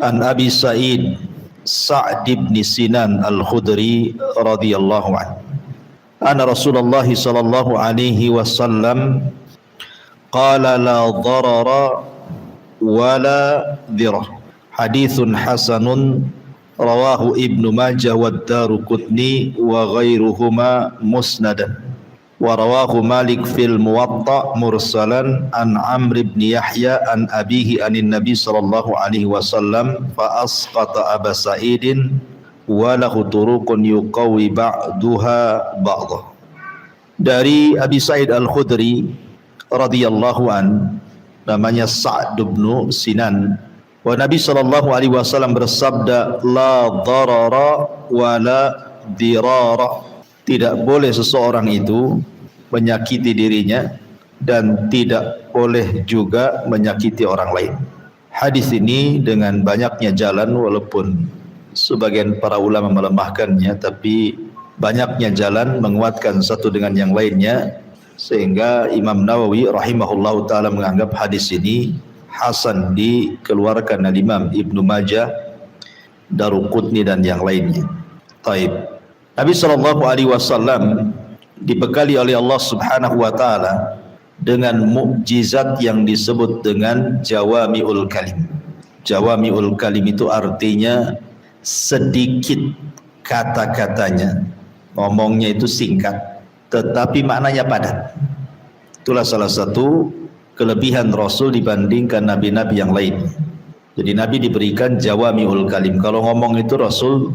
An Abi Sa'id Sa'd bin Sinan Al-Khudri radhiyallahu anhu anna Rasulullah sallallahu alaihi wasallam qala la darara wala dhirar. Haditsun hasanun rawahu Ibnu Majah wa Daruqutni wa ghairuhuma musnadan wa rawahu Malik fil Muwatta mursalan an Amr bin Yahya an abihi anin Nabi sallallahu alaihi wasallam fa asqata Aba Sa'idin wa lahu turuqun yuqawi ba'duha ba'dha. Dari Abi Sa'id Al-Khudri radhiyallahu an, namanya Sa'd bin Sinan, wa Nabi sallallahu alaihi wasallam bersabda, la darara wa la dirara. Tidak boleh seseorang itu menyakiti dirinya dan tidak boleh juga menyakiti orang lain. Hadis ini dengan banyaknya jalan, walaupun sebagian para ulama melemahkannya, tapi banyaknya jalan menguatkan satu dengan yang lainnya, sehingga Imam Nawawi rahimahullahu taala menganggap hadis ini hasan, dikeluarkan oleh Imam Ibnu Majah, Daruqutni dan yang lainnya. Taib. Nabi sallallahu alaihi wasallam dibekali oleh Allah Subhanahu wa taala dengan mukjizat yang disebut dengan jawami'ul kalim. Jawami'ul kalim itu artinya sedikit kata-katanya, ngomongnya itu singkat tetapi maknanya padat. Itulah salah satu kelebihan Rasul dibandingkan nabi-nabi yang lain. Jadi Nabi diberikan jawami'ul kalim. Kalau ngomong itu Rasul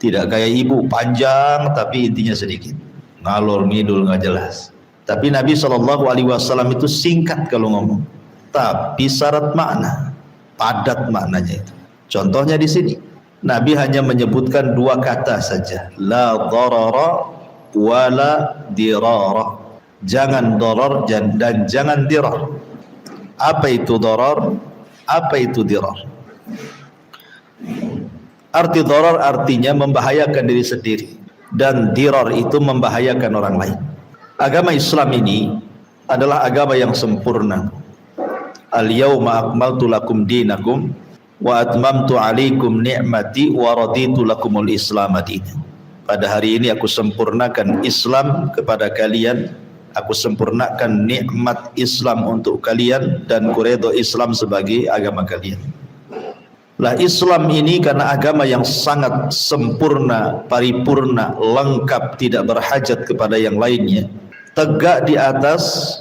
tidak kayak ibu, panjang tapi intinya sedikit, ngalor ngidul nggak jelas. Tapi Nabi SAW itu singkat kalau ngomong, tapi syarat makna, padat maknanya itu. Contohnya di sini, Nabi hanya menyebutkan dua kata saja, la darara wa la dirara. Jangan darar dan jangan dirar. Apa itu darar? Apa itu dirar? Arti darar artinya membahayakan diri sendiri, dan dirar itu membahayakan orang lain. Agama Islam ini adalah agama yang sempurna. Al-yawma akmaltu lakum dinakum wa atmamtu alaikum ni'mati wa raditu lakumul Islam dinan. Pada hari ini aku sempurnakan Islam kepada kalian, aku sempurnakan nikmat Islam untuk kalian, dan kuredho Islam sebagai agama kalian. Lah Islam ini karena agama yang sangat sempurna, paripurna, lengkap, tidak berhajat kepada yang lainnya, tegak di atas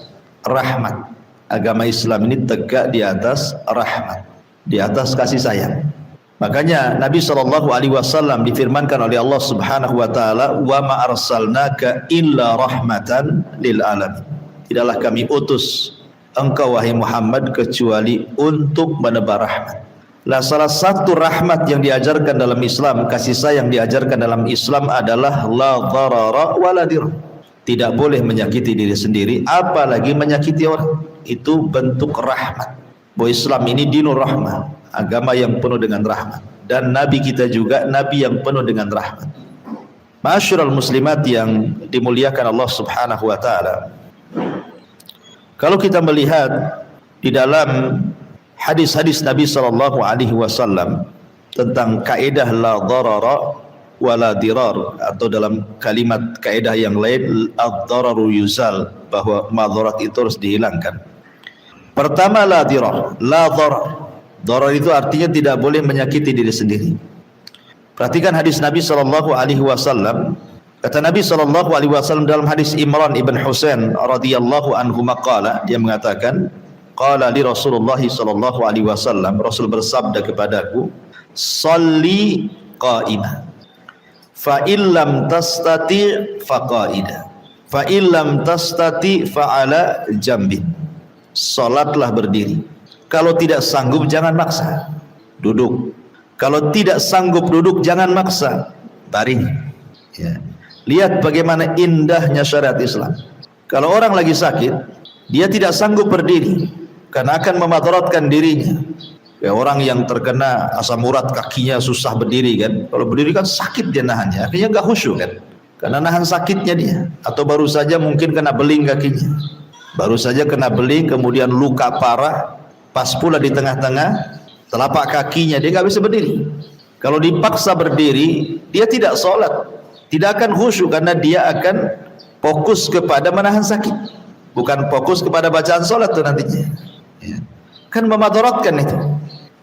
rahmat. Agama Islam ini tegak di atas rahmat, di atas kasih sayang. Makanya Nabi SAW difirmankan oleh Allah Subhanahu wa taala, wa ma arsalnaka illa rahmatan lil alamin. Tidaklah kami utus engkau wahai Muhammad kecuali untuk menebar rahmat. Lah salah satu rahmat yang diajarkan dalam Islam, kasih sayang diajarkan dalam Islam adalah la darara wa la dirar. Tidak boleh menyakiti diri sendiri, apalagi menyakiti orang. Itu bentuk rahmat. Bahwa Islam ini dinur rahmah, agama yang penuh dengan rahmat, dan Nabi kita juga Nabi yang penuh dengan rahmat. Ma'asyiral muslimat yang dimuliakan Allah Subhanahu wa taala, kalau kita melihat di dalam hadis-hadis Nabi sallallahu alaihi wasallam tentang kaidah la darara wa la dirar, atau dalam kalimat kaidah yang lain ad-dararu yuzal, bahwa madarat itu harus dihilangkan. Pertama, la dirar, la darar. Darar itu artinya tidak boleh menyakiti diri sendiri. Perhatikan hadis Nabi sallallahu alaihi wasallam. Kata Nabi sallallahu alaihi wasallam dalam hadis Imran ibn Husain radhiyallahu anhu maqala, dia mengatakan, qala li Rasulullah sallallahu alaihi wasallam, Rasul bersabda kepadaku, shalli qa'ima, fa illam tastati fa qa'ida, fa illam tastati fa ala jambin. Salatlah berdiri. Kalau tidak sanggup jangan maksa, duduk. Kalau tidak sanggup duduk jangan maksa, baring. Ya. Lihat bagaimana indahnya syariat Islam. Kalau orang lagi sakit, dia tidak sanggup berdiri karena akan memadaratkan dirinya. Ya, orang yang terkena asam urat kakinya susah berdiri kan. Kalau berdiri kan sakit dia nahannya, akhirnya nggak khusyuk kan. Karena nahan sakitnya dia. Atau baru saja mungkin kena beling kakinya. Baru saja kena beling, kemudian luka parah, pas pula di tengah-tengah telapak kakinya dia nggak bisa berdiri. Kalau dipaksa berdiri, dia tidak sholat, tidak akan khusyuk karena dia akan fokus kepada menahan sakit, bukan fokus kepada bacaan sholat tuh nantinya. Ya. Kan memadaratkan itu.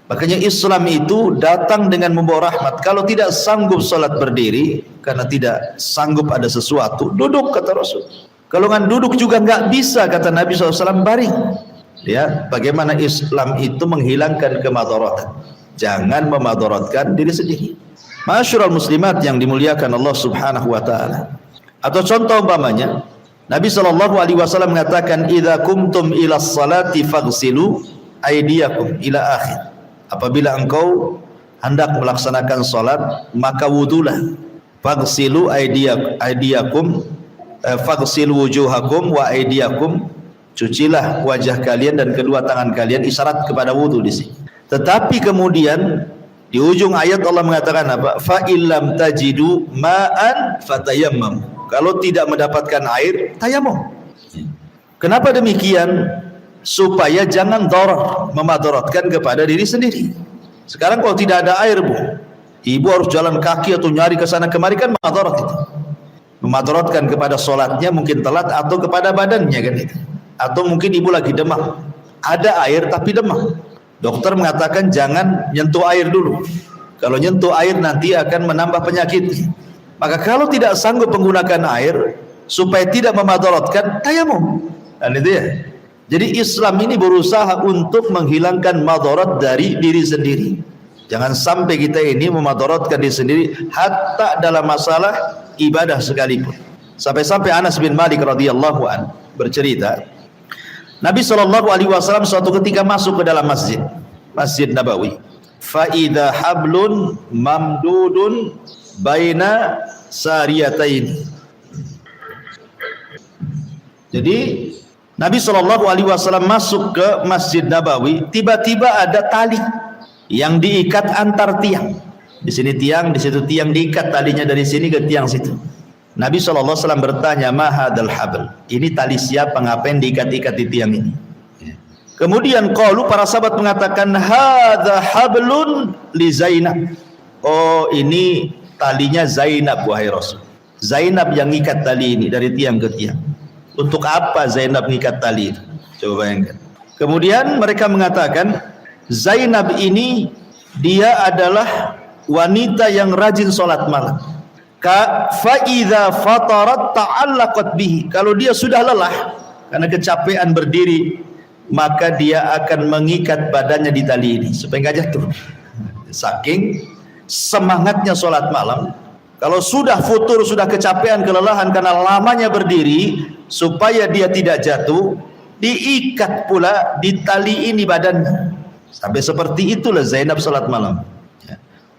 Makanya Islam itu datang dengan membawa rahmat. Kalau tidak sanggup sholat berdiri karena tidak sanggup ada sesuatu, duduk kata Rasul. Kalau nggak duduk juga nggak bisa kata Nabi SAW, baring. Ya, bagaimana Islam itu menghilangkan kemadaratan. Jangan memadaratkan diri sendiri. Masyarul muslimat yang dimuliakan Allah Subhanahu wa taala. Atau contoh umpamanya, Nabi SAW mengatakan, "Idza kumtum ila sholati faghsilu aydiyakum ila akhir." Apabila engkau hendak melaksanakan salat, maka wudulah. Faghsilu aydiyakum, faghsilu wujuhakum wa aydiyakum. Cucilah wajah kalian dan kedua tangan kalian, isyarat kepada wudu di sini. Tetapi kemudian di ujung ayat Allah mengatakan apa? Fa illam tajidu ma'an fatayammam. Kalau tidak mendapatkan air, tayamum. Kenapa demikian? Supaya jangan darar, memadaratkan kepada diri sendiri. Sekarang kalau tidak ada air, Bu, ibu harus jalan kaki atau nyari ke sana kemari, kan madarat itu. Memadaratkan kepada sholatnya mungkin telat, atau kepada badannya kan itu. Atau mungkin ibu lagi demam, ada air tapi demam, dokter mengatakan jangan nyentuh air dulu, kalau nyentuh air nanti akan menambah penyakit. Maka kalau tidak sanggup menggunakan air, supaya tidak memadaratkan, tayamum. Dan itu ya. Jadi Islam ini berusaha untuk menghilangkan madarat dari diri sendiri. Jangan sampai kita ini memadaratkan diri sendiri, hatta dalam masalah ibadah sekalipun. Sampai-sampai Anas bin Malik radhiyallahu an bercerita, Nabi SAW suatu ketika masuk ke dalam Masjid Nabawi. Fa idza hablun mamdudun baina sariyataini. Jadi Nabi SAW masuk ke Masjid Nabawi, tiba-tiba ada tali yang diikat antar tiang. Di sini tiang, di situ tiang, diikat talinya dari sini ke tiang situ. Nabi SAW bertanya, ma hadzal habl? Ini tali siapa, ngapain diikat-ikat di tiang ini? Kemudian qalu, para sahabat mengatakan, hadza hablun li Zainab. Oh, ini talinya Zainab wahai Rasul. Zainab yang ikat tali ini dari tiang ke tiang. Untuk apa Zainab mengikat tali itu? Coba bayangkan. Kemudian mereka mengatakan, Zainab ini dia adalah wanita yang rajin sholat malam. Fa idza fatarat ta'allaqat bihi. Kalau dia sudah lelah karena kecapean berdiri, maka dia akan mengikat badannya di tali ini supaya enggak jatuh. Saking semangatnya sholat malam, kalau sudah futur, sudah kecapean, kelelahan karena lamanya berdiri, supaya dia tidak jatuh, diikat pula di tali ini badannya. Sampai seperti itulah Zainab sholat malam.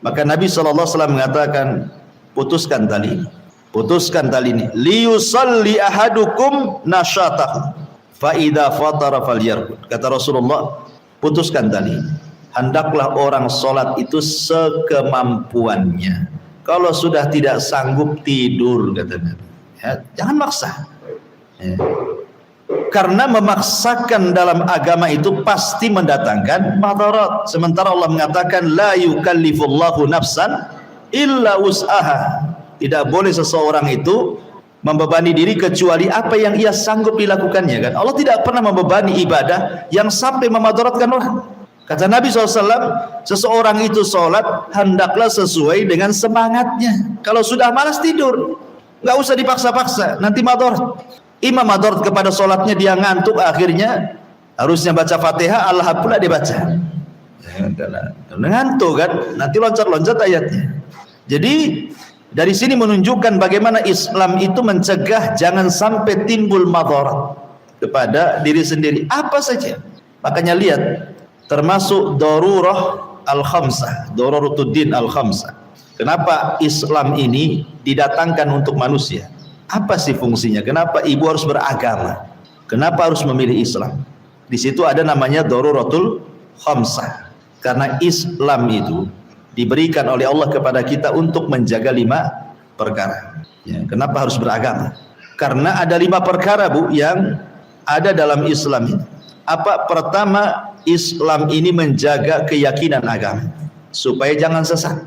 Maka Nabi SAW mengatakan, putuskan tali ini, putuskan tali ini. Liyusalli ahadukum nasyatahu fa idza fatara falyarqud. Kata Rasulullah, putuskan tali ini. Hendaklah orang sholat itu sekemampuannya. Kalau sudah tidak sanggup, tidur, kata Nabi. Ya, jangan maksa. Ya. Karena memaksakan dalam agama itu pasti mendatangkan madarat. Sementara Allah mengatakan, la yukallifullahu nafsan illa wus'aha. Tidak boleh seseorang itu membebani diri kecuali apa yang ia sanggup dilakukannya, kan? Allah tidak pernah membebani ibadah yang sampai memadaratkan orang. Kata Nabi SAW, seseorang itu sholat hendaklah sesuai dengan semangatnya. Kalau sudah malas, tidur, nggak usah dipaksa-paksa, nanti madarat. Imam madarat kepada sholatnya, dia ngantuk, akhirnya harusnya baca Fatihah, Allah pula dibaca. Ngantuk kan, nanti loncat-loncat ayatnya. Jadi dari sini menunjukkan bagaimana Islam itu mencegah jangan sampai timbul madarat kepada diri sendiri apa saja. Makanya lihat, termasuk darurah al-khamsah, daruratuddin al-khamsah. Kenapa Islam ini didatangkan untuk manusia? Apa sih fungsinya? Kenapa ibu harus beragama? Kenapa harus memilih Islam? Di situ ada namanya daruratul khamsah. Karena Islam itu diberikan oleh Allah kepada kita untuk menjaga 5 perkara. Ya, kenapa harus beragama? Karena ada 5 perkara, Bu, yang ada dalam Islam ini. Apa? Pertama, Islam ini menjaga keyakinan agama supaya jangan sesat.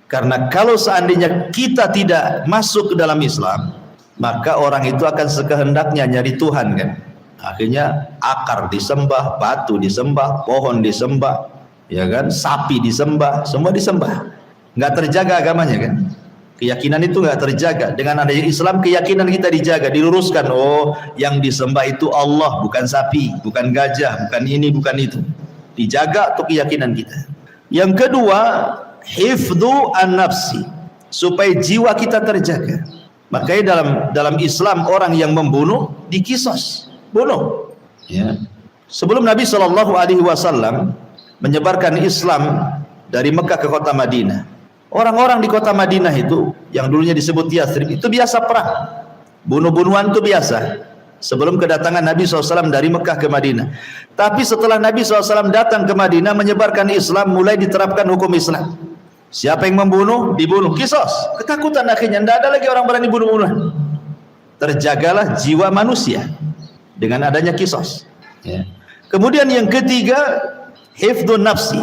Karena kalau seandainya kita tidak masuk ke dalam Islam, maka orang itu akan sekehendaknya nyari Tuhan kan. Akhirnya akar disembah, batu disembah, pohon disembah, ya kan, sapi disembah, semua disembah. Nggak terjaga agamanya kan. Keyakinan itu nggak terjaga. Dengan adanya Islam, keyakinan kita dijaga, diluruskan. Oh, yang disembah itu Allah, bukan sapi, bukan gajah, bukan ini, bukan itu. Dijaga tuh keyakinan kita. Yang kedua, hifdzu an-nafsi, supaya jiwa kita terjaga. Makanya dalam Islam orang yang membunuh dikisos, bunuh. Ya. Sebelum Nabi SAW menyebarkan Islam dari Mekah ke kota Madinah, orang-orang di kota Madinah itu yang dulunya disebut Yathrib itu biasa perang, bunuh-bunuhan itu biasa sebelum kedatangan Nabi SAW dari Mekah ke Madinah. Tapi setelah Nabi SAW datang ke Madinah menyebarkan Islam, mulai diterapkan hukum Islam. Siapa yang membunuh, dibunuh, kisos. Ketakutan akhirnya, tidak ada lagi orang berani bunuh-bunuhan. Terjagalah jiwa manusia dengan adanya kisos. Ya. Kemudian yang ketiga, hifdzun nafsi,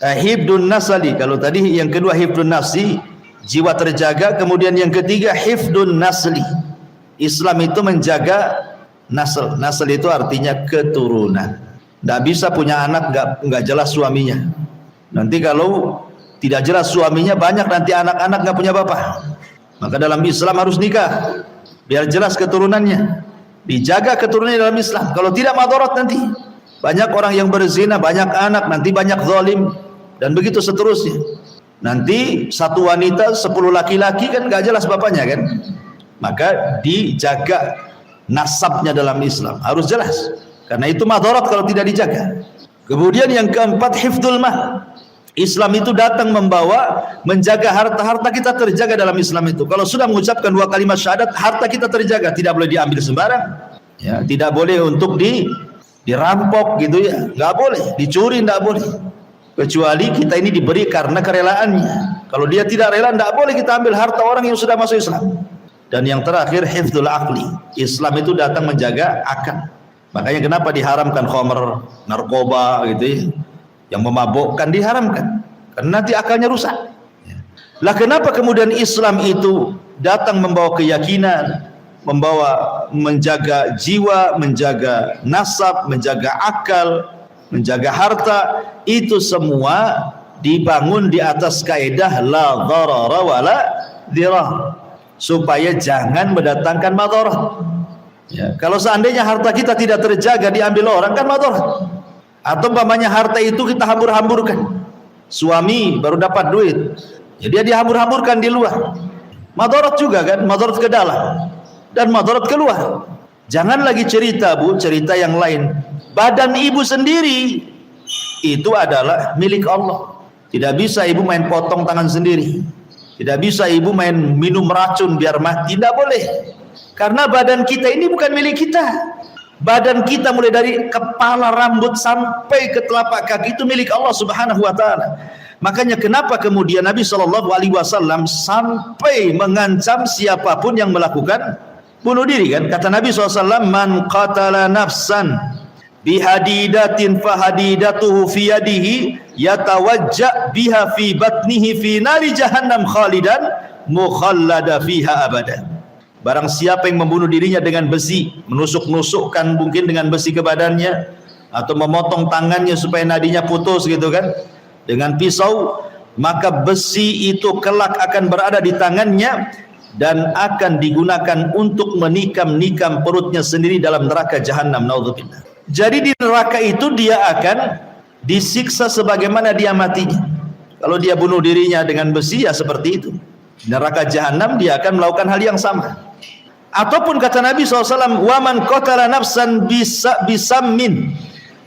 hifdzun nasali. Kalau tadi yang kedua hifdzun nafsi, jiwa terjaga. Kemudian yang ketiga hifdzun nasli. Islam itu menjaga nasl. Nasl itu artinya keturunan. Tidak bisa punya anak nggak jelas suaminya. Nanti kalau tidak jelas suaminya, banyak nanti anak-anak nggak punya bapak. Maka dalam Islam harus nikah biar jelas keturunannya. Dijaga keturunannya dalam Islam. Kalau tidak madarat nanti. Banyak orang yang berzina, banyak anak, nanti banyak zalim, dan begitu seterusnya. Nanti satu wanita 10 laki-laki kan nggak jelas bapaknya kan. Maka dijaga nasabnya dalam Islam, harus jelas. Karena itu madarat kalau tidak dijaga. Kemudian yang keempat, hifdzul mal. Islam itu datang membawa menjaga harta-harta kita terjaga dalam Islam itu. Kalau sudah mengucapkan 2 kalimat syahadat, harta kita terjaga, tidak boleh diambil sembarang. Ya, tidak boleh untuk dirampok gitu ya, nggak boleh, dicuri nggak boleh. Kecuali kita ini diberi karena kerelaannya. Kalau dia tidak rela, nggak boleh kita ambil harta orang yang sudah masuk Islam. Dan yang terakhir, hifdzul aqli. Islam itu datang menjaga akal. Makanya kenapa diharamkan khamr, narkoba gitu ya, yang memabukkan diharamkan, karena nanti akalnya rusak. Lah kenapa kemudian Islam itu datang membawa keyakinan, membawa menjaga jiwa, menjaga nasab, menjaga akal, menjaga harta, itu semua dibangun di atas kaidah la dharara wala dirar, supaya jangan mendatangkan madarat. Ya, kalau seandainya harta kita tidak terjaga diambil orang kan madarat. Atau umpamanya harta itu kita hambur-hamburkan. Suami baru dapat duit, ya dia dihambur-hamburkan di luar. Madarat juga kan, madarat ke dalam dan madarat keluar. Jangan lagi cerita Bu, cerita yang lain. Badan ibu sendiri itu adalah milik Allah. Tidak bisa ibu main potong tangan sendiri. Tidak bisa ibu main minum racun biar mati, tidak boleh. Karena badan kita ini bukan milik kita. Badan kita mulai dari kepala, rambut sampai ke telapak kaki itu milik Allah Subhanahu wa taala. Makanya kenapa kemudian Nabi SAW sampai mengancam siapapun yang melakukan bunuh diri kan? Kata Nabi SAW, man qatala nafsan bihadidatin fahadidatuhu fi yadihi yatawajja biha fi batnihi fi nari jahannam khalidan mukhallada fiha abada. Barang siapa yang membunuh dirinya dengan besi, menusuk-nusukkan mungkin dengan besi ke badannya, atau memotong tangannya supaya nadinya putus gitu kan, dengan pisau, maka besi itu kelak akan berada di tangannya dan akan digunakan untuk menikam-nikam perutnya sendiri dalam neraka jahanam. Naudzubillah. Jadi di neraka itu dia akan disiksa sebagaimana dia matinya. Kalau dia bunuh dirinya dengan besi ya seperti itu. Di neraka jahanam dia akan melakukan hal yang sama. Ataupun kata Nabi SAW, waman qatala nafsan bisammin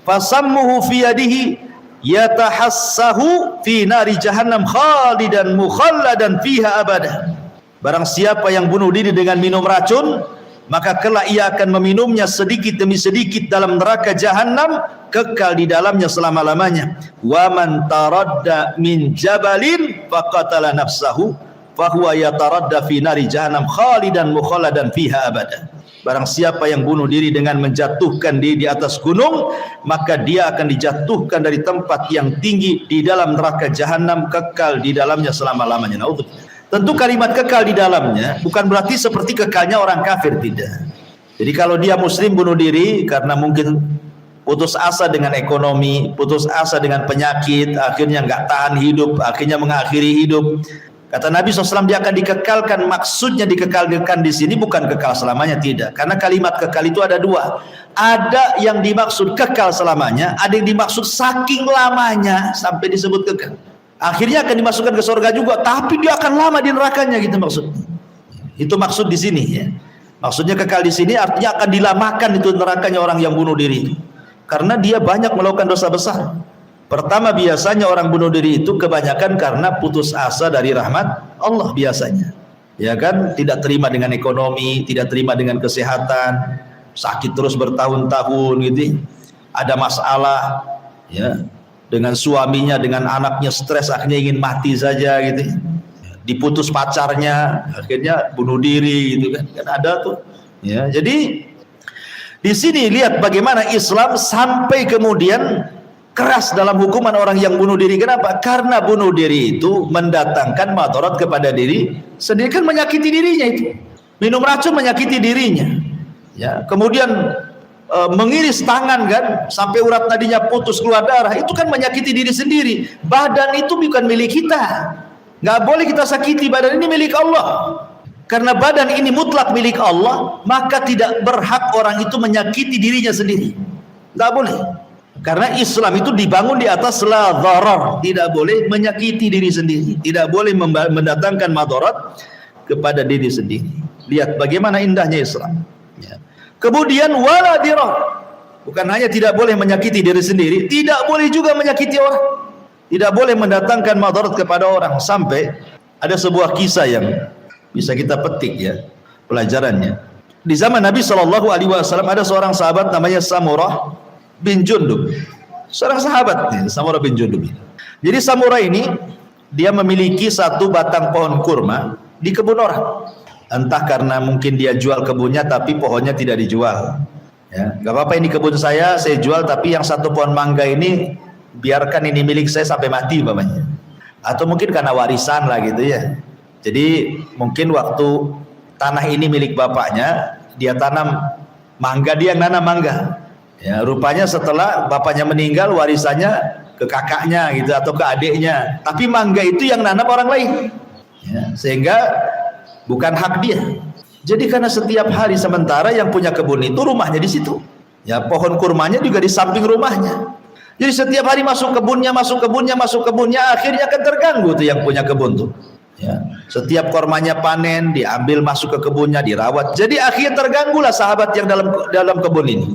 fasammuhu fi yadihi yatahassahu fi nari jahannam khalidan mukhalladan fiha abada. Barang siapa yang bunuh diri dengan minum racun, maka kelak ia akan meminumnya sedikit demi sedikit dalam neraka jahanam, kekal di dalamnya selama-lamanya. Waman taradda min jabalin faqatala nafsahu fahuwa yataradda fi nari jahannam khalidan mukhalladan fiha abada. Barang siapa yang bunuh diri dengan menjatuhkan diri di atas gunung, maka dia akan dijatuhkan dari tempat yang tinggi di dalam neraka jahanam, kekal di dalamnya selama-lamanya. Tentu kalimat kekal di dalamnya bukan berarti seperti kekalnya orang kafir, tidak. Jadi kalau dia muslim bunuh diri karena mungkin putus asa dengan ekonomi, putus asa dengan penyakit, akhirnya nggak tahan hidup, akhirnya mengakhiri hidup. Kata Nabi SAW, dia akan dikekalkan. Maksudnya dikekalkan di sini bukan kekal selamanya, tidak. Karena kalimat kekal itu ada dua. Ada yang dimaksud kekal selamanya, ada yang dimaksud saking lamanya sampai disebut kekal. Akhirnya akan dimasukkan ke surga juga, tapi dia akan lama di nerakanya, gitu maksudnya. Itu maksud di sini, ya. Maksudnya kekal di sini artinya akan dilamakan itu nerakanya orang yang bunuh diri. Karena dia banyak melakukan dosa besar. Pertama, biasanya orang bunuh diri itu kebanyakan karena putus asa dari rahmat Allah biasanya. Ya kan, tidak terima dengan ekonomi, tidak terima dengan kesehatan, sakit terus bertahun-tahun gitu. Ada masalah ya dengan suaminya, dengan anaknya, stres akhirnya ingin mati saja gitu. Diputus pacarnya, akhirnya bunuh diri gitu kan. Kan ada tuh. Ya, jadi di sini lihat bagaimana Islam sampai kemudian keras dalam hukuman orang yang bunuh diri. Kenapa? Karena bunuh diri itu mendatangkan madarat kepada diri sendiri, kan menyakiti dirinya itu. Minum racun menyakiti dirinya. Ya, kemudian mengiris tangan kan sampai urat nadinya putus keluar darah, itu kan menyakiti diri sendiri. Badan itu bukan milik kita. Nggak boleh kita sakiti, badan ini milik Allah. Karena badan ini mutlak milik Allah, maka tidak berhak orang itu menyakiti dirinya sendiri. Nggak boleh. Karena Islam itu dibangun di atas la dharar, tidak boleh menyakiti diri sendiri, tidak boleh mendatangkan madarat kepada diri sendiri. Lihat bagaimana indahnya Islam. Ya. Kemudian wala dirar, bukan hanya tidak boleh menyakiti diri sendiri, tidak boleh juga menyakiti orang. Tidak boleh mendatangkan madarat kepada orang. Sampai ada sebuah kisah yang bisa kita petik ya pelajarannya. Di zaman Nabi SAW ada seorang sahabat namanya Samurah bin Jundub. Seorang sahabat nih, Samurah bin Jundub. Jadi Samurah ini dia memiliki satu batang pohon kurma di kebun orang. Entah karena mungkin dia jual kebunnya tapi pohonnya tidak dijual. Ya, gak apa-apa ini kebun saya jual, tapi yang satu pohon mangga ini biarkan ini milik saya sampai mati umpamanya. Atau mungkin karena warisan lah gitu ya. Jadi mungkin waktu tanah ini milik bapaknya, dia tanam mangga, dia yang nanam mangga. Ya, rupanya setelah bapaknya meninggal warisannya ke kakaknya gitu atau ke adiknya. Tapi mangga itu yang nanam orang lain. Ya, sehingga bukan hak dia. Jadi karena setiap hari sementara yang punya kebun itu rumahnya di situ. Ya, pohon kurmanya juga di samping rumahnya. Jadi setiap hari masuk kebunnya, akhirnya akan terganggu tuh yang punya kebun tuh. Ya, setiap kurmanya panen, diambil masuk ke kebunnya, dirawat. Jadi akhirnya terganggulah sahabat yang dalam kebun ini.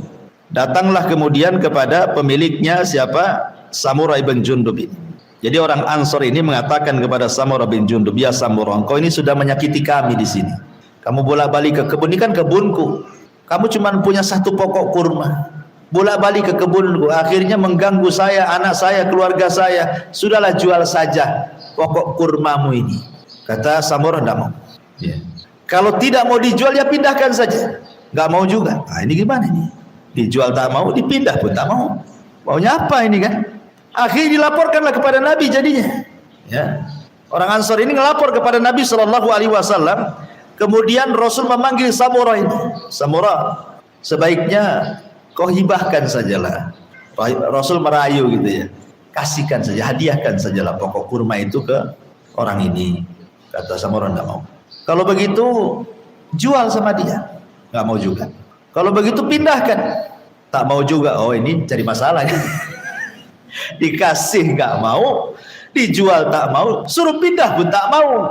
Datanglah kemudian kepada pemiliknya siapa? Samurah bin Jundub ini. Jadi orang Ansor ini mengatakan kepada Samurah bin Jundub, ya Samurah, engkau ini sudah menyakiti kami di sini. Kamu bolak-balik ke kebun, ini kan kebunku. Kamu cuma punya satu pokok kurma. Bolak-balik ke kebunku, akhirnya mengganggu saya, anak saya, keluarga saya. Sudahlah, jual saja pokok kurmamu ini. Kata Samurah, tidak mau. Ya. Kalau tidak mau dijual, ya pindahkan saja. Nggak mau juga. Nah, ini gimana nih? Dijual tak mau, dipindah pun tak mau. Maunya apa ini kan? Akhirnya dilaporkanlah kepada Nabi jadinya. Ya. Orang Ansor ini ngelapor kepada Nabi SAW. Kemudian Rasul memanggil Samurah ini. Samurah, sebaiknya kau hibahkan sajalah. Rasul merayu gitu ya. Kasihkan saja, hadiahkan sajalah pokok kurma itu ke orang ini. Kata Samurah, tidak mau. Kalau begitu jual sama dia. Nggak mau juga. Kalau begitu pindahkan. Tak mau juga. Oh, ini cari masalah ya. Dikasih nggak mau, dijual tak mau, suruh pindah pun tak mau.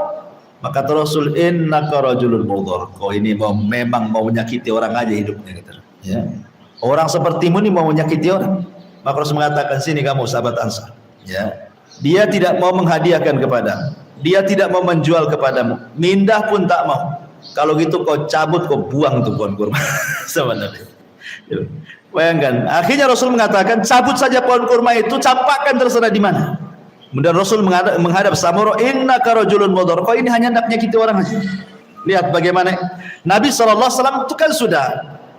Maka Rasul, innaka rajulun mudhar. Kau ini memang mau menyakiti orang aja hidupnya gitu. Ya. Orang sepertimu ini mau menyakiti orang. Maka Rasul mengatakan, sini kamu sahabat Ansar. Ya. Dia tidak mau menghadiahkan kepadamu. Dia tidak mau menjual kepadamu. Mindah pun tak mau. Kalau gitu kau cabut, kau buang tuh pohon kurma. Sama Nabi. Bayangkan. Akhirnya Rasul mengatakan, cabut saja pohon kurma itu, campakkan terserah di mana. Kemudian Rasul menghadap Samurah, innaka rajulun mudhar. Kau ini hanya hendak menyakiti orang saja. Lihat bagaimana Nabi SAW itu kan sudah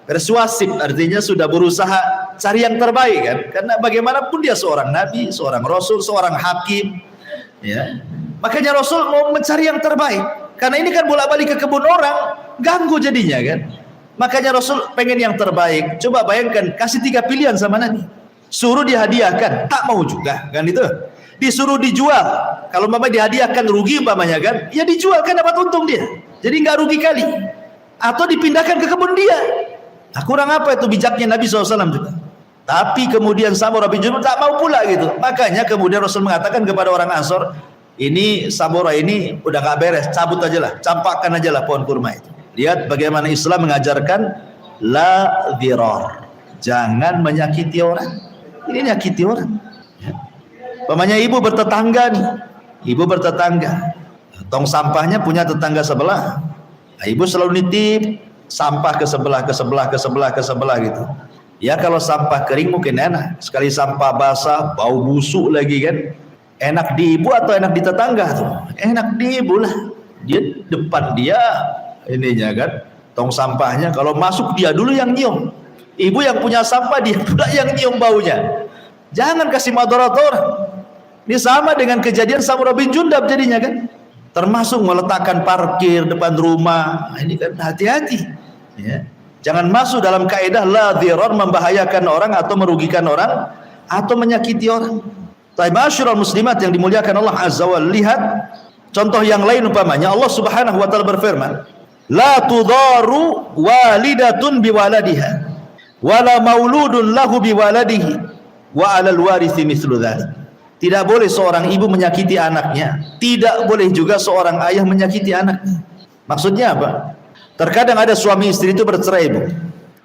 persuasif, artinya sudah berusaha cari yang terbaik kan, karena bagaimanapun dia seorang nabi, seorang rasul, seorang hakim, ya. Makanya Rasul mau mencari yang terbaik, karena ini kan bolak-balik ke kebun orang, ganggu jadinya kan. Makanya Rasul pengen yang terbaik. Coba bayangkan, kasih 3 pilihan sama Nabi, suruh dihadiahkan, tak mau juga kan itu. Disuruh dijual, kalau mama dihadiahkan rugi umpamanya kan, ya dijual kan dapat untung dia, jadi nggak rugi kali. Atau dipindahkan ke kebun dia. Nah, kurang apa itu bijaknya Nabi SAW juga. Tapi kemudian Samurah bin Jundab tak mau pula gitu. Makanya kemudian Rasul mengatakan kepada orang Ansor, ini Samurah ini udah nggak beres, cabut aja lah, campakkan aja lah pohon kurma itu. Lihat bagaimana Islam mengajarkan la dhirar, jangan menyakiti orang. Ini nyakiti orang. Pamannya ibu bertetangga nih, ibu bertetangga, tong sampahnya punya tetangga sebelah. Nah, ibu selalu nitip sampah ke sebelah gitu. Ya kalau sampah kering mungkin enak, sekali sampah basah bau busuk lagi kan. Enak di ibu atau enak di tetangga tuh? Enak di ibu lah. Dia depan dia ininya kan, tong sampahnya, kalau masuk dia dulu yang nyium. Ibu yang punya sampah dia pula yang nyium baunya. Jangan kasih madarat orang. Ini sama dengan kejadian Samurah bin Jundab jadinya kan, termasuk meletakkan parkir depan rumah. Nah, ini kan hati-hati ya. Jangan masuk dalam kaidah la dhirar, membahayakan orang atau merugikan orang atau menyakiti orang. Ma'asyiral muslimat yang dimuliakan Allah Azza wa Jalla, lihat contoh yang lain umpamanya Allah Subhanahu wa taala berfirman, la tudaru walidatun biwaladiha wala mauludun lahu biwaladihi wa 'alal warithi mithlu dzalik. Tidak boleh seorang ibu menyakiti anaknya, tidak boleh juga seorang ayah menyakiti anaknya. Maksudnya apa? Terkadang ada suami istri itu bercerai, Bu.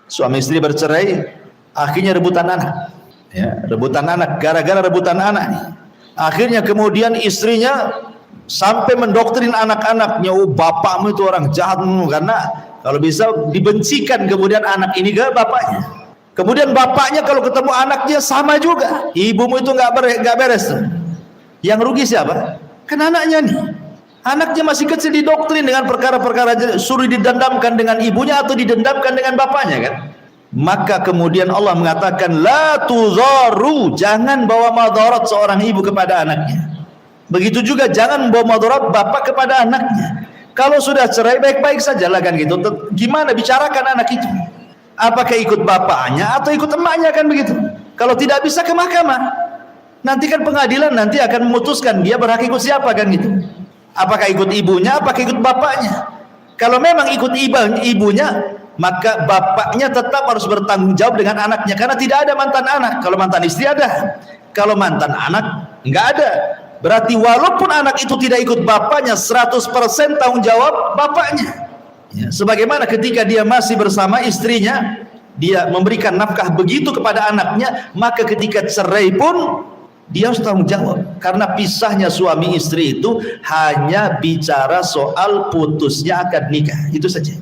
Suami istri bercerai, akhirnya rebutan anak. Ya, rebutan anak, gara-gara rebutan anak nih. Akhirnya kemudian istrinya sampai mendoktrin anak-anaknya, oh bapakmu itu orang jahat, karena kalau bisa dibencikan kemudian anak ini ke bapaknya. Kemudian bapaknya kalau ketemu anaknya sama juga, ibumu itu nggak beres. Yang rugi siapa? Kan anaknya nih. Anaknya masih kecil didoktrin dengan perkara-perkara, suruh didendamkan dengan ibunya atau didendamkan dengan bapaknya kan. Maka kemudian Allah mengatakan la tuzaru, jangan bawa madarat seorang ibu kepada anaknya. Begitu juga jangan bawa madarat bapak kepada anaknya. Kalau sudah cerai baik-baik saja lah kan gitu. Gimana bicarakan anak itu? Apakah ikut bapaknya atau ikut emaknya kan begitu? Kalau tidak bisa ke mahkamah. Nanti kan pengadilan nanti akan memutuskan dia berhak ikut siapa kan gitu. Apakah ikut ibunya, apakah ikut bapaknya? Kalau memang ikut ibunya, maka bapaknya tetap harus bertanggung jawab dengan anaknya, karena tidak ada mantan anak. Kalau mantan istri ada, kalau mantan anak enggak ada. Berarti walaupun anak itu tidak ikut bapaknya, 100% tanggung jawab bapaknya. Ya, sebagaimana ketika dia masih bersama istrinya, dia memberikan nafkah begitu kepada anaknya, maka ketika cerai pun dia harus tanggung jawab. Karena pisahnya suami istri itu hanya bicara soal putusnya akad nikah, itu saja,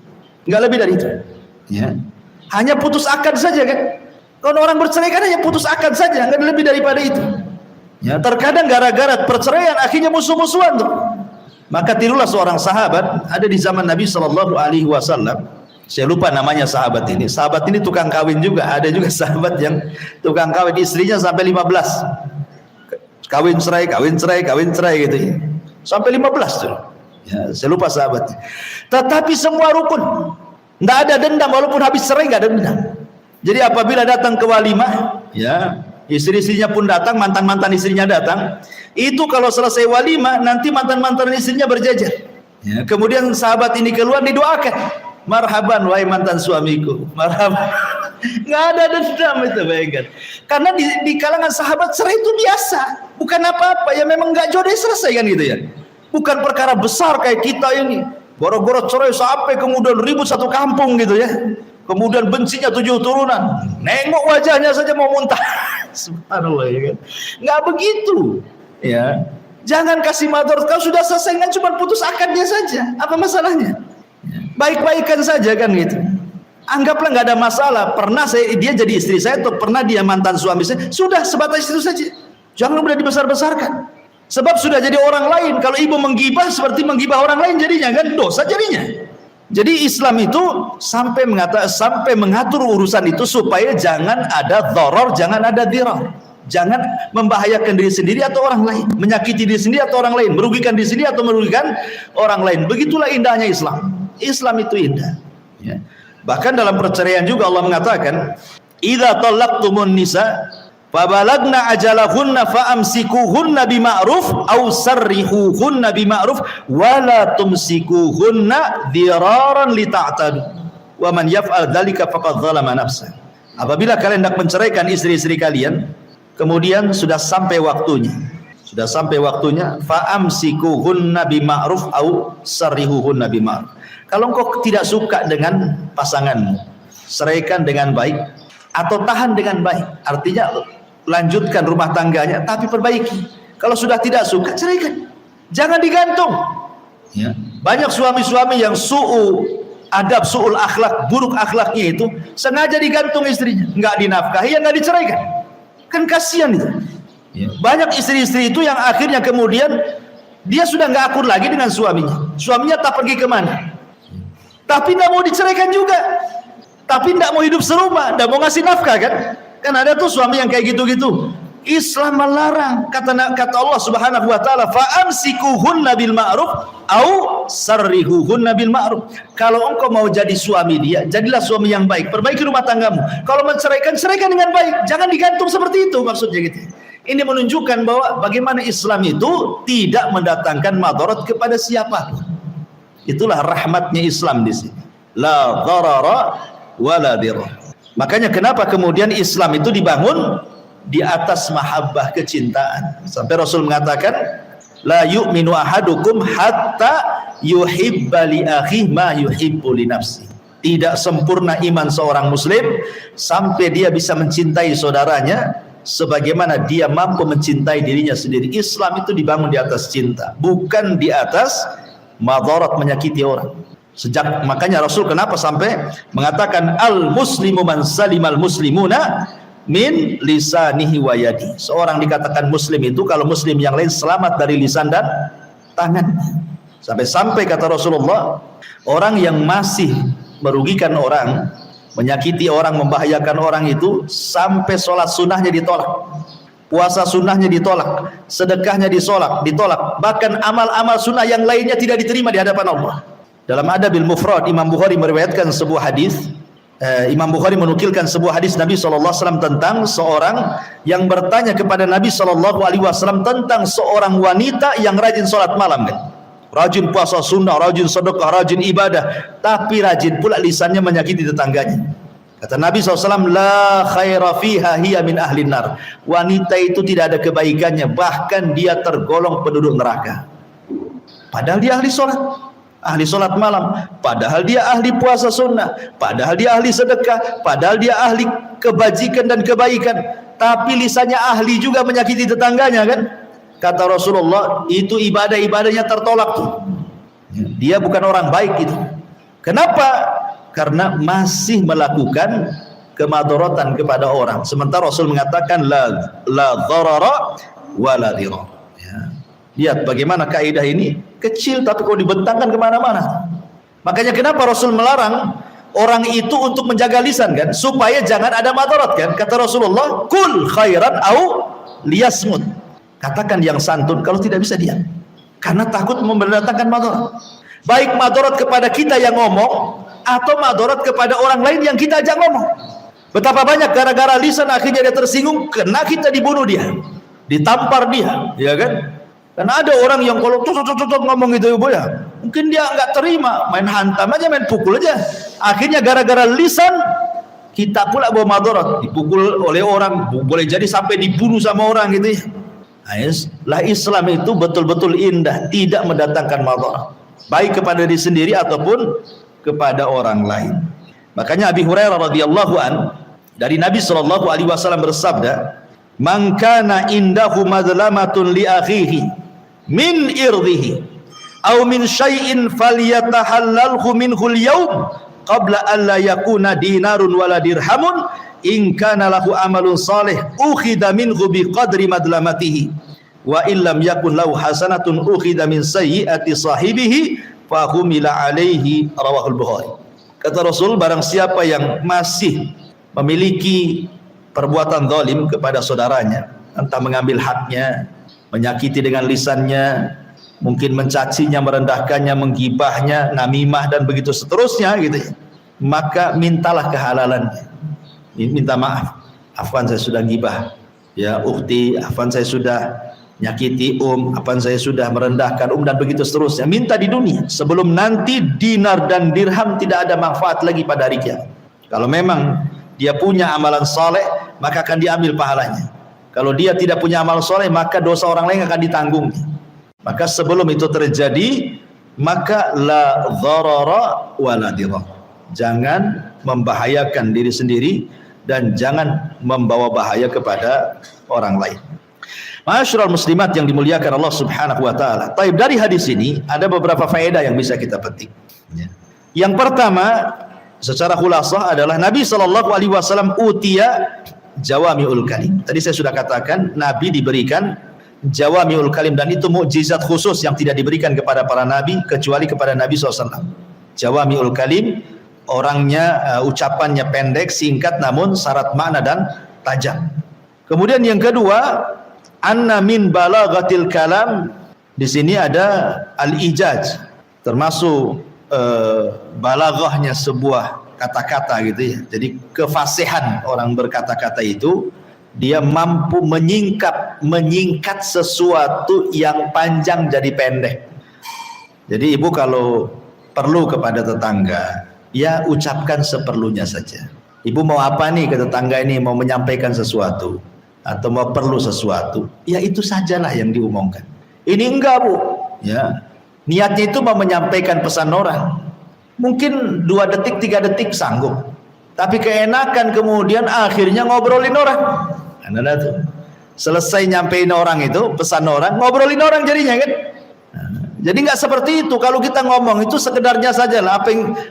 nggak lebih dari itu ya. Hanya putus akad saja kan. Kalau orang bercerai kan hanya putus akad saja, nggak lebih daripada itu ya. Terkadang gara-gara perceraian akhirnya musuh-musuhan tuh. Maka tirulah seorang sahabat ada di zaman Nabi SAW. Saya lupa namanya sahabat ini. Sahabat ini tukang kawin juga. Ada juga sahabat yang tukang kawin, istrinya sampai 15. Kawin cerai gitu ya. Sampai 15 tuh. Ya, saya lupa sahabatnya. Tetapi semua rukun. Tidak ada dendam, walaupun habis cerai nggak ada dendam. Jadi apabila datang ke walimah, ya, istri-istrinya pun datang, mantan-mantan istrinya datang. Itu kalau selesai walimah, nanti mantan-mantan istrinya berjajar. Ya, kemudian sahabat ini keluar, didoakan, marhaban wahai mantan suamiku, marhaban. Nggak ada dendam itu, bayangkan. Karena di kalangan sahabat cerai itu biasa, bukan apa-apa. Ya memang nggak jodoh selesai kan gitu ya. Bukan perkara besar kayak kita ini. Goro-goro cerai sampai kemudian ribut satu kampung gitu ya. Kemudian bencinya 7 turunan. Nengok wajahnya saja mau muntah. Subhanallah ya kan. Nggak begitu. Ya, jangan kasih madarat. Kalau sudah selesai kan cuma putus akadnya saja, apa masalahnya? Baik-baikan saja kan gitu. Anggaplah nggak ada masalah. Pernah dia jadi istri saya atau pernah dia mantan suami saya, sudah sebatas itu saja. Jangan mudah dibesar-besarkan. Sebab sudah jadi orang lain. Kalau ibu menggibah seperti menggibah orang lain jadinya kan, dosa jadinya. Jadi Islam itu sampai mengatur urusan itu supaya jangan ada dharar, jangan ada dirar. Jangan membahayakan diri sendiri atau orang lain, menyakiti diri sendiri atau orang lain, merugikan diri sendiri atau merugikan orang lain. Begitulah indahnya Islam. Islam itu indah. Ya. Bahkan dalam perceraian juga Allah mengatakan, "Idza talaqtumun nisa fabalagna ajalahunna faamsikuhunna bima'ruf aw sarrihuhunna bima'ruf wa la tumsikuhunna diraran lita'tadu wa man yaf'al dzalika faqad dzalama nafsah." Apabila kalian hendak menceraikan istri-istri kalian, kemudian sudah sampai waktunya, faamsikuhunna bima'ruf aw sarrihuhunna bima'ruf. Kalau engkau tidak suka dengan pasanganmu, ceraikan dengan baik atau tahan dengan baik. Artinya lanjutkan rumah tangganya tapi perbaiki. Kalau sudah tidak suka, ceraikan. Jangan digantung. Ya. Banyak suami-suami yang su'ul akhlak, buruk akhlaknya itu sengaja digantung istrinya, enggak dinafkahi, ya enggak diceraikan. Kan kasihan itu. Ya. Banyak istri-istri itu yang akhirnya kemudian dia sudah enggak akur lagi dengan suaminya. Suaminya tak pergi kemana. Tapi tidak mau diceraikan juga, tapi tidak mau hidup serumah, tidak mau ngasih nafkah kan? Kan ada tuh suami yang kayak gitu-gitu. Islam melarang, kata Allah Subhanahu wa taala, fa'amsikuhunna bil ma'ruf au sarrihuhunna bil ma'ruf. Kalau engkau mau jadi suami dia, jadilah suami yang baik, perbaiki rumah tanggamu. Kalau menceraikan, ceraikan dengan baik, jangan digantung seperti itu, maksudnya gitu. Ini menunjukkan bahwa bagaimana Islam itu tidak mendatangkan madarat kepada siapapun. Itulah rahmatnya Islam di sini. La dharara wa la dirar. Makanya kenapa kemudian Islam itu dibangun di atas mahabbah, kecintaan. Sampai Rasul mengatakan, la yu'minu ahadukum hatta yuhibba li akhihi ma yuhibbu li nafsi. Tidak sempurna iman seorang muslim sampai dia bisa mencintai saudaranya sebagaimana dia mampu mencintai dirinya sendiri. Islam itu dibangun di atas cinta, bukan di atas madarat, menyakiti orang. Makanya Rasul kenapa sampai mengatakan al muslimu man salimal muslimuna min lisanihi wa yadi. Seorang dikatakan muslim itu kalau muslim yang lain selamat dari lisan dan tangan. Sampai kata Rasulullah, orang yang masih merugikan orang, menyakiti orang, membahayakan orang itu sampai sholat sunnahnya ditolak, puasa sunnahnya ditolak, sedekahnya ditolak, bahkan amal-amal sunnah yang lainnya tidak diterima di hadapan Allah. Dalam Adabil Mufrad, Imam Bukhari meriwayatkan sebuah hadis. Imam Bukhari menukilkan sebuah hadis Nabi SAW tentang seorang yang bertanya kepada Nabi SAW tentang seorang wanita yang rajin sholat malam, kan? Rajin puasa sunnah, rajin sedekah, rajin ibadah, tapi rajin pula lisannya menyakiti tetangganya. Kata Nabi SAW, la khaira fiha hiya min ahlin nar. Wanita itu tidak ada kebaikannya, bahkan dia tergolong penduduk neraka. Padahal dia ahli sholat malam, padahal dia ahli puasa sunnah, padahal dia ahli sedekah, padahal dia ahli kebajikan dan kebaikan, tapi lisannya ahli juga menyakiti tetangganya, kan? Kata Rasulullah, itu ibadah-ibadahnya tertolak tuh. Dia bukan orang baik itu. Kenapa? Karena masih melakukan kemadaratan kepada orang. Sementara Rasul mengatakan la dharara wa la dirar. Ya. Lihat bagaimana kaidah ini kecil tapi kalau dibentangkan kemana-mana. Makanya kenapa Rasul melarang orang itu untuk menjaga lisan, kan? Supaya jangan ada madarat, kan? Kata Rasulullah, kul khairan au liyasmut. Katakan yang santun kalau tidak bisa diam. Karena takut mendatangkan madarat. Baik madarat kepada kita yang ngomong atau madarat kepada orang lain yang kita ajak ngomong. Betapa banyak gara-gara lisan akhirnya dia tersinggung, kena kita dibunuh dia, ditampar dia, ya kan? Karena ada orang yang kalau tutup ngomong gitu, ibu ya, mungkin dia nggak terima, main hantam aja, main pukul aja. Akhirnya gara-gara lisan kita pula bawa madarat, dipukul oleh orang, boleh jadi sampai dibunuh sama orang gitu ya. Nah, Islam itu betul-betul indah, tidak mendatangkan madarat, baik kepada diri sendiri ataupun kepada orang lain. Makanya Abi Hurairah radhiyallahu an dari Nabi SAW bersabda, "Man kana indahu madlamatun li akhihi min irdihi aw min syai'in falyatahallalhu minhu al-yawm qabla an la yakuna dinarun wala dirhamun in kana lahu amalun salih ukhidha minhu biqadri madlamatihi wa illam yakun lahu hasanatun ukhidha min sayyiati sahibihi fa humila alaihi, rawahul Bukhari. Kata Rasul, barang siapa yang masih memiliki perbuatan zalim kepada saudaranya, entah mengambil haknya, menyakiti dengan lisannya, mungkin mencacinya, merendahkannya, menggibahnya, namimah dan begitu seterusnya gitu ya, maka mintalah kehalalannya. Minta maaf, afwan saya sudah gibah, ya ukhti, afwan saya sudah nyakiti afwan saya sudah merendahkan dan begitu seterusnya. Minta di dunia sebelum nanti dinar dan dirham tidak ada manfaat lagi pada hari kiamat. Kalau memang dia punya amalan soleh, maka akan diambil pahalanya. Kalau dia tidak punya amal soleh, maka dosa orang lain akan ditanggung. Maka sebelum itu terjadi, maka la dharara wa la dirar. Jangan membahayakan diri sendiri dan jangan membawa bahaya kepada orang lain. Ma'asyiral muslimat yang dimuliakan Allah Subhanahu wa taala. Taib, dari hadis ini ada beberapa faedah yang bisa kita petik. Yang pertama, secara khulasah adalah Nabi sallallahu alaihi wasallam utiya jawami'ul kalim. Tadi saya sudah katakan Nabi diberikan jawami'ul kalim, dan itu mukjizat khusus yang tidak diberikan kepada para nabi kecuali kepada Nabi SAW. Jawami'ul kalim, orangnya ucapannya pendek, singkat, namun syarat makna dan tajam. Kemudian yang kedua, anna min balaghatil kalam, di sini ada al-ijaz, termasuk balaghahnya sebuah kata-kata gitu ya. Jadi kefasihan orang berkata-kata itu, dia mampu menyingkat sesuatu yang panjang jadi pendek. Jadi ibu kalau perlu kepada tetangga, ya ucapkan seperlunya saja. Ibu mau apa nih ke tetangga ini, mau menyampaikan sesuatu atau mau perlu sesuatu, ya itu sajalah yang diumumkan. Ini enggak bu, ya niatnya itu mau menyampaikan pesan orang, mungkin 2 detik 3 detik sanggup, tapi keenakan kemudian akhirnya ngobrolin orang. Anda tuh selesai nyampein orang itu, pesan orang, ngobrolin orang jadinya kan. Jadi nggak seperti itu. Kalau kita ngomong itu sekedarnya saja lah,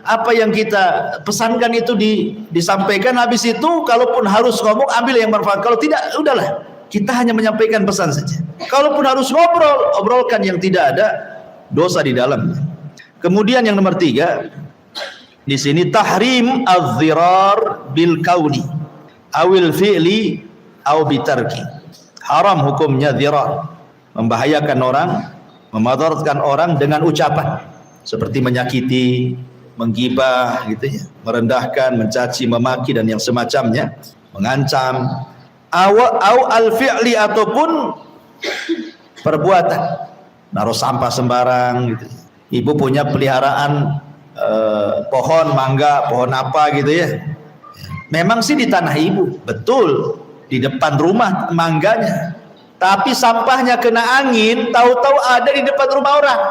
apa yang kita pesankan itu disampaikan. Habis itu kalaupun harus ngomong, ambil yang bermanfaat. Kalau tidak, udahlah, kita hanya menyampaikan pesan saja. Kalaupun harus ngobrol, obrolkan yang tidak ada dosa di dalamnya. Kemudian yang nomor 3, di sini tahrim az-zirar bil kauli awil fi'li aw bitarki. Haram hukumnya zirar, membahayakan orang, memadaratkan orang dengan ucapan seperti menyakiti, menggibah gitu ya, merendahkan, mencaci, memaki dan yang semacamnya, mengancam, au al-fi'li, ataupun perbuatan, naruh sampah sembarang gitu. Ibu punya peliharaan pohon mangga, pohon apa gitu ya. Memang sih di tanah ibu, betul, di depan rumah mangganya. Tapi sampahnya kena angin, tahu-tahu ada di depan rumah orang.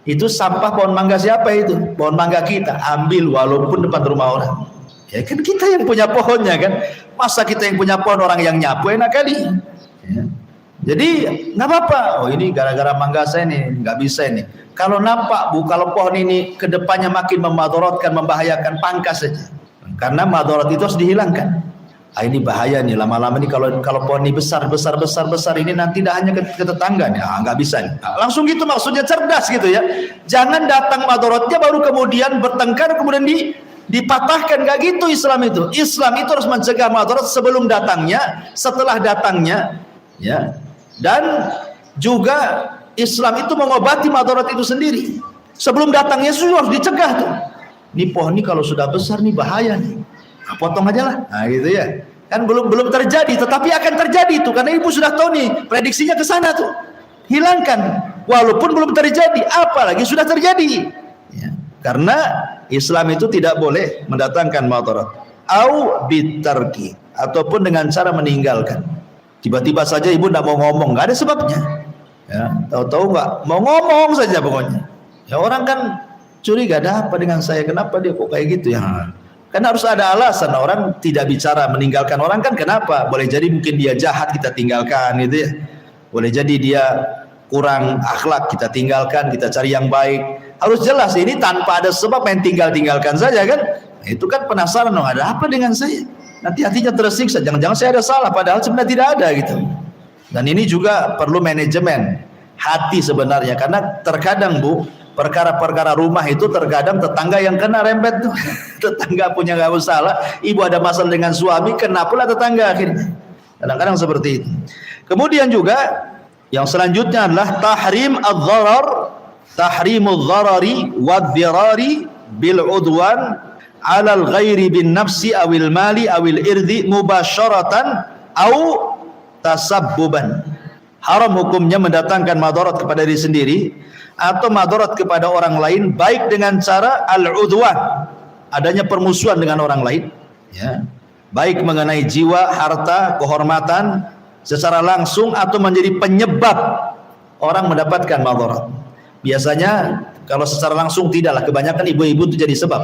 Itu sampah pohon mangga siapa itu? Pohon mangga kita, ambil walaupun depan rumah orang. Ya kan kita yang punya pohonnya kan. Masa kita yang punya pohon, orang yang nyapu, enak kali. Ya. Jadi nggak apa-apa. Oh ini gara-gara mangga saya nih, nggak bisa ini. Kalau nampak bu, kalau pohon ini kedepannya makin memadaratkan, membahayakan, pangkas saja. Karena madarat itu harus dihilangkan. Ini bahaya nih, lama-lama nih kalau pohon ini besar ini nanti tidak hanya ke tetangga nih, nggak bisa nih. Langsung gitu, maksudnya cerdas gitu ya. Jangan datang madaratnya baru kemudian bertengkar, kemudian dipatahkan, nggak gitu Islam itu. Islam itu harus mencegah madarat sebelum datangnya, setelah datangnya, ya. Dan juga Islam itu mengobati madarat itu sendiri. Sebelum datangnya sudah harus dicegah tuh. Ini pohon ini kalau sudah besar nih bahaya nih. Potong aja lah, nah gitu ya. Kan belum terjadi, tetapi akan terjadi itu karena ibu sudah tahu nih prediksinya ke sana tuh. Hilangkan, walaupun belum terjadi, apalagi sudah terjadi. Ya. Karena Islam itu tidak boleh mendatangkan madarat. Au bitarki, ataupun dengan cara meninggalkan. Tiba-tiba saja ibu tidak mau ngomong, nggak ada sebabnya. Ya, tahu-tahu nggak mau ngomong saja pokoknya. Ya orang kan curiga, ada apa dengan saya? Kenapa dia kok kayak gitu ya? Karena harus ada alasan. Orang tidak bicara meninggalkan orang kan kenapa? Boleh jadi mungkin dia jahat, kita tinggalkan gitu ya. Boleh jadi dia kurang akhlak, kita tinggalkan, kita cari yang baik. Harus jelas, ini tanpa ada sebab main tinggalkan saja kan. Nah, itu kan penasaran, oh, ada apa dengan saya? Nanti hatinya tersiksa, jangan-jangan saya ada salah, padahal sebenarnya tidak ada gitu. Dan ini juga perlu manajemen hati sebenarnya, karena terkadang bu, perkara-perkara rumah itu terkadang tetangga yang kena rempet tuh. Tetangga punya nggak masalah, ibu ada masalah dengan suami, kena pula tetangga akhirnya. Kadang-kadang seperti itu. Kemudian juga yang selanjutnya adalah tahrimudz dharari wadh-dhirari bil udwan 'alal ghairi bin nafsi awil mali awil irdi mubasyaratan au tasabbuban. Haram hukumnya mendatangkan madarat kepada diri sendiri atau madarat kepada orang lain, baik dengan cara al-udwan, adanya permusuhan dengan orang lain, ya, baik mengenai jiwa, harta, kehormatan secara langsung atau menjadi penyebab orang mendapatkan madarat. Biasanya kalau secara langsung tidaklah, kebanyakan ibu-ibu itu jadi sebab.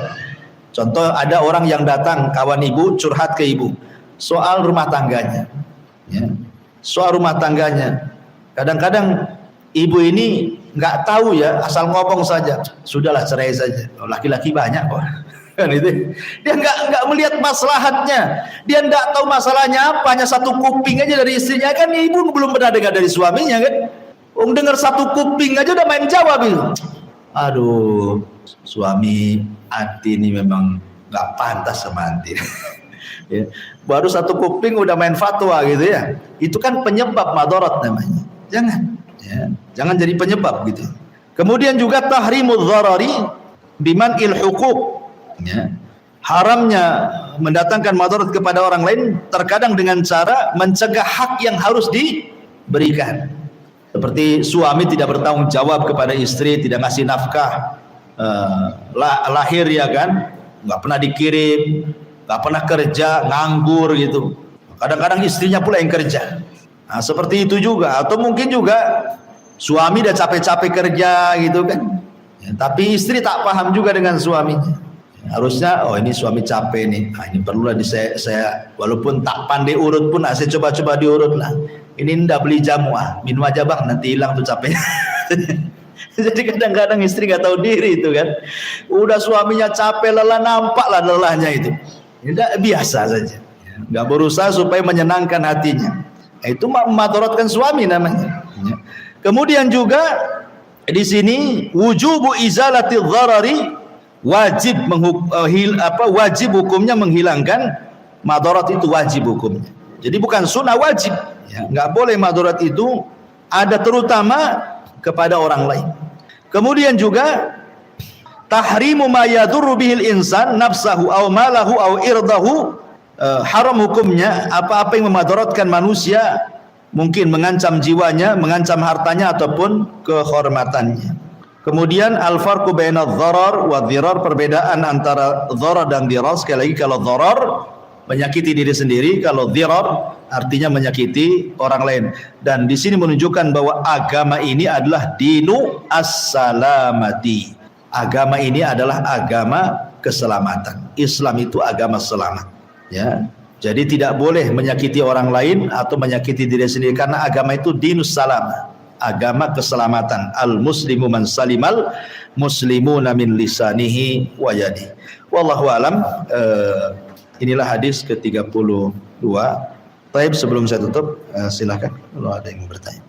Contoh, ada orang yang datang, kawan ibu curhat ke ibu soal rumah tangganya, ya, soal rumah tangganya. Kadang-kadang ibu ini nggak tahu ya, asal ngomong saja, sudahlah cerai saja. Oh, laki-laki banyak kok. Kan itu. Dia nggak melihat maslahatnya, dia nggak tahu masalahnya apa, hanya satu kuping aja dari istrinya. Kan ibu belum pernah dengar dari suaminya kan. Dengar satu kuping aja udah main jawab itu. Aduh, suami Ati ini memang nggak pantas sama Ati. Ya. Baru satu kuping udah main fatwa gitu ya. Itu kan penyebab madarat namanya. Jangan, ya, jangan jadi penyebab gitu. Kemudian juga tahrimudz dharari biman'il huquq, ya. Haramnya mendatangkan madarat kepada orang lain terkadang dengan cara mencegah hak yang harus diberikan. Seperti suami tidak bertanggung jawab kepada istri, tidak ngasih nafkah, lahir ya kan, nggak pernah dikirim, nggak pernah kerja, nganggur gitu. Kadang-kadang istrinya pula yang kerja. Nah, seperti itu juga. Atau mungkin juga suami udah capek-capek kerja gitu kan, ya, tapi istri tak paham juga dengan suaminya. Harusnya, oh ini suami capek nih, nah, ini perlulah saya walaupun tak pandai urut pun, saya coba-coba diurut lah. Ini ndak beli jamu, minum aja bang, nanti hilang tuh capek. Jadi kadang-kadang istri nggak tahu diri itu kan, udah suaminya capek lelah, nampaklah lelahnya itu. Tidak, biasa saja, nggak berusaha supaya menyenangkan hatinya. Itu memadaratkan suami namanya. Kemudian juga di sini wujubu izalati dharari, wajib wajib hukumnya menghilangkan madarat, itu wajib hukumnya. Jadi bukan sunnah, wajib. Ya, nggak boleh madarat itu ada terutama kepada orang lain. Kemudian juga tahrimu ma yadurru bihil insan nafsahu aw malahu aw irdahu, haram hukumnya apa-apa yang memadaratkan manusia, mungkin mengancam jiwanya, mengancam hartanya ataupun kehormatannya. Kemudian al-farqu bainadz dharar wa dhirar, perbedaan antara dharar dan dhirar. Sekali lagi, kalau dharar menyakiti diri sendiri, kalau dhirar artinya menyakiti orang lain. Dan di sini menunjukkan bahwa agama ini adalah dinu as-salamati. Agama ini adalah agama keselamatan. Islam itu agama selamat. Ya, jadi tidak boleh menyakiti orang lain atau menyakiti diri sendiri, karena agama itu dinus salamah, agama keselamatan. Al muslimu man salimal muslimuna min lisanihi wa yadihi. Wallahu alam. Inilah hadis ke-32. Baik, sebelum saya tutup, silakan kalau ada yang bertanya.